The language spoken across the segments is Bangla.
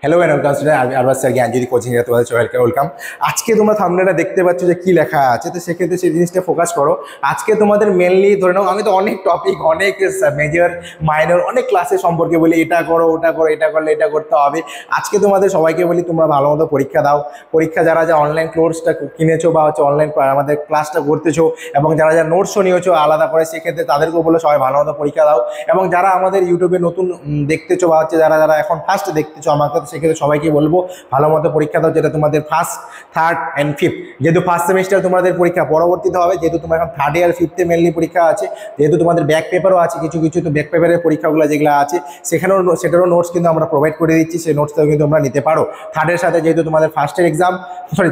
হ্যালো এন্ড ওয়েলকাম স্টুডেন্ট, আমি আরবাজ স্যার জ্ঞানজ্যোতি কোচিং এ তোমাদের সবাইকে ওয়েলকাম। আজকে তোমরা থাম্বনেলটা দেখতে পাচ্ছ যে কি লেখা আছে, তো সেক্ষেত্রে সেই জিনিসটা ফোকাস করো। আজকে তোমাদের মেনলি ধরে নাও, আমি তো অনেক টপিক, অনেক মেজর মাইনর অনেক ক্লাসের সম্পর্কে বলি, এটা করো ওটা করো, এটা করলে এটা করতে হবে। আজকে তোমাদের সবাইকে বলি তোমরা ভালো মতো পরীক্ষা দাও। পরীক্ষা যারা যা অনলাইন কোর্সটা কিনেছো বা হচ্ছে অনলাইন আমাদের ক্লাসটা করতেছো এবং যারা যা নোটসও নিয়েছো আলাদা করে, সেক্ষেত্রে তাদেরকেও বলো সবাই ভালো মতো পরীক্ষা দাও। এবং যারা আমাদের ইউটিউবে নতুন দেখতেছো বা হচ্ছে যারা যারা এখন ফার্স্ট দেখতেছো আমাকে, সেক্ষেত্রে সবাইকে বলবো ভালো মতো পরীক্ষা দাও, যেটা তোমাদের ফার্স্ট, থার্ড অ্যান্ড ফিফথ। যেহেতু ফার্স্ট সেমিস্টার তোমাদের পরীক্ষা পরবর্তীতে হবে, যেহেতু তোমার এখন থার্ড ইয়ার ফিফথে মেনলি পরীক্ষা আছে, যেহেতু তোমাদের ব্যাক পেপারও আছে কিছু কিছু, তো ব্যাক পেপারের পরীক্ষাগুলো যেগুলো আছে সেটারও নোটস কিন্তু আমরা প্রোভাইড করে দিচ্ছি, সেই নোটসটাও কিন্তু তোমরা নিতে পারো। থার্ডের সাথে যেহেতু তোমাদের ফার্স্টের এক্সাম,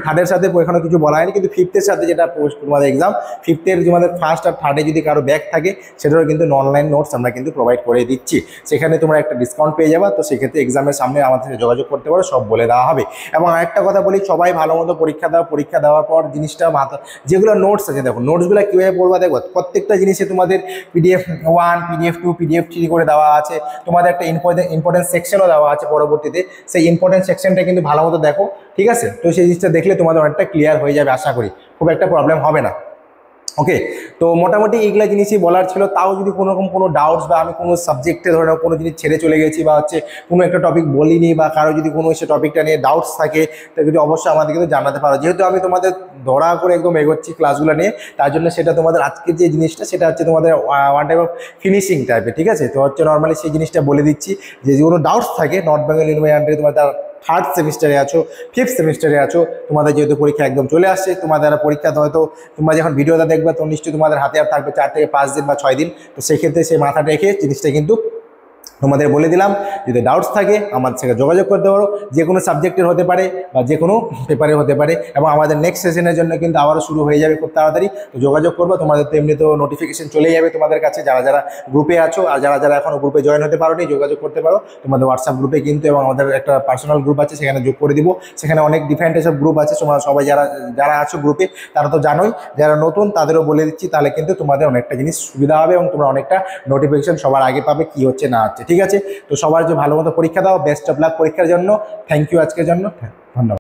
থার্ডের সাথে এখানে কিছু বলা হয়নি, কিন্তু ফিফথের সাথে যেটা তোমাদের এক্সাম, ফিফথের তোমাদের ফার্স্ট আর থার্ডে যদি কারো ব্যাক থাকে, সেটারও কিন্তু অনলাইন নোটস আমরা কিন্তু প্রোভাইড করে দিচ্ছি। সেখানে তোমরা একটা ডিসকাউন্ট পেয়ে যাবা, তো সেক্ষেত্রে এক্সামের সামনে আমাদের সাথে যোগাযোগ করতে পারো, সব বলে দেওয়া হবে। এবং আরেকটা কথা বলি, সবাই ভালো মতো পরীক্ষা দাও। পরীক্ষা দেওয়ার পর জিনিসটা যেগুলো নোটস আছে, দেখো নোটসগুলো কীভাবে পড়বা, দেখো প্রত্যেকটা জিনিসে তোমাদের PDF 1, PDF 2, PDF 3 করে দেওয়া আছে। তোমাদের একটা ইম্পর্টেন্ট সেকশনও দেওয়া আছে পরবর্তীতে, সেই ইম্পর্টেন্ট সেকশনটা কিন্তু ভালো মতো দেখো, ঠিক আছে? তো সেই জিনিসটা দেখলে তোমাদের অনেকটা ক্লিয়ার হয়ে যাবে, আশা করি খুব একটা প্রবলেম হবে না। ওকে, তো মোটামুটি এইগুলো জিনিসই বলার ছিল। তাও যদি কোনো ডাউটস বা আমি কোনো সাবজেক্টে ধরে নাও কোনো জিনিস ছেড়ে চলে গেছি বা হচ্ছে কোনো একটা টপিক বলিনি, বা কারো যদি কোনো সে টপিকটা নিয়ে ডাউটস থাকে, তো যদি অবশ্যই আমাদের কিন্তু জানাতে পারো। যেহেতু আমি তোমাদের ধরা করে একদম এগোচ্ছি ক্লাসগুলো নিয়ে, তার জন্য সেটা তোমাদের আজকের যে জিনিসটা সেটা হচ্ছে তোমাদের ওয়ান টাইপ অফ ফিনিশিং টাইপের, ঠিক আছে? তো হচ্ছে নর্মালি সেই জিনিসটা বলে দিচ্ছি যে কোনো ডাউটস থাকে, নর্থ বেঙ্গল ইউনিভার্সিটি তোমার তার থার্ড সেমিস্টারে আছো, ফিফথ সেমিস্টারে আছো, তোমাদের যেহেতু পরীক্ষা একদম চলে আসছে, তোমাদের পরীক্ষা হয়তো তোমরা যখন ভিডিওটা দেখবে তো নিশ্চয়ই তোমাদের হাতে আর থাকবে 4 থেকে 5 দিন বা 6 দিন। তো সেক্ষেত্রে সেই মাথাটা রেখে জিনিসটা কিন্তু তোমাদের বলে দিলাম। যদি ডাউটস থাকে আমার সাথে যোগাযোগ করতে পারো, যে কোনো সাবজেক্টের হতে পারে বা যে কোনো পেপারের হতে পারে। এবং আমাদের নেক্সট সেশনের জন্য কিন্তু আবারও শুরু হয়ে যাবে খুব তাড়াতাড়ি, তো যোগাযোগ করবো। তোমাদের তো এমনি তো নোটিফিকেশন চলে যাবে তোমাদের কাছে, যারা যারা গ্রুপে আছো, আর যারা যারা এখনও গ্রুপে জয়েন হতে পারোনি যোগাযোগ করতে পারো তোমাদের হোয়াটসঅ্যাপ গ্রুপে কিন্তু। এবং আমাদের একটা পার্সোনাল গ্রুপ আছে, সেখানে যোগ করে দিব। সেখানে অনেক ডিফারেন্ট এসব গ্রুপ আছে, তোমরা সবাই যারা যারা আছো গ্রুপে তারা তো জানোই, যারা নতুন তাদেরও বলে দিচ্ছি, তাহলে কিন্তু তোমাদের অনেকটা জিনিস সুবিধা হবে এবং তোমরা অনেকটা নোটিফিকেশন সবার আগে পাবে কি হচ্ছে না হচ্ছে, ঠিক আছে? তো সবার যে ভালো মতো পরীক্ষা দাও, বেস্ট অফ লাক পরীক্ষার জন্য। থ্যাংক ইউ আজকের জন্য, ধন্যবাদ।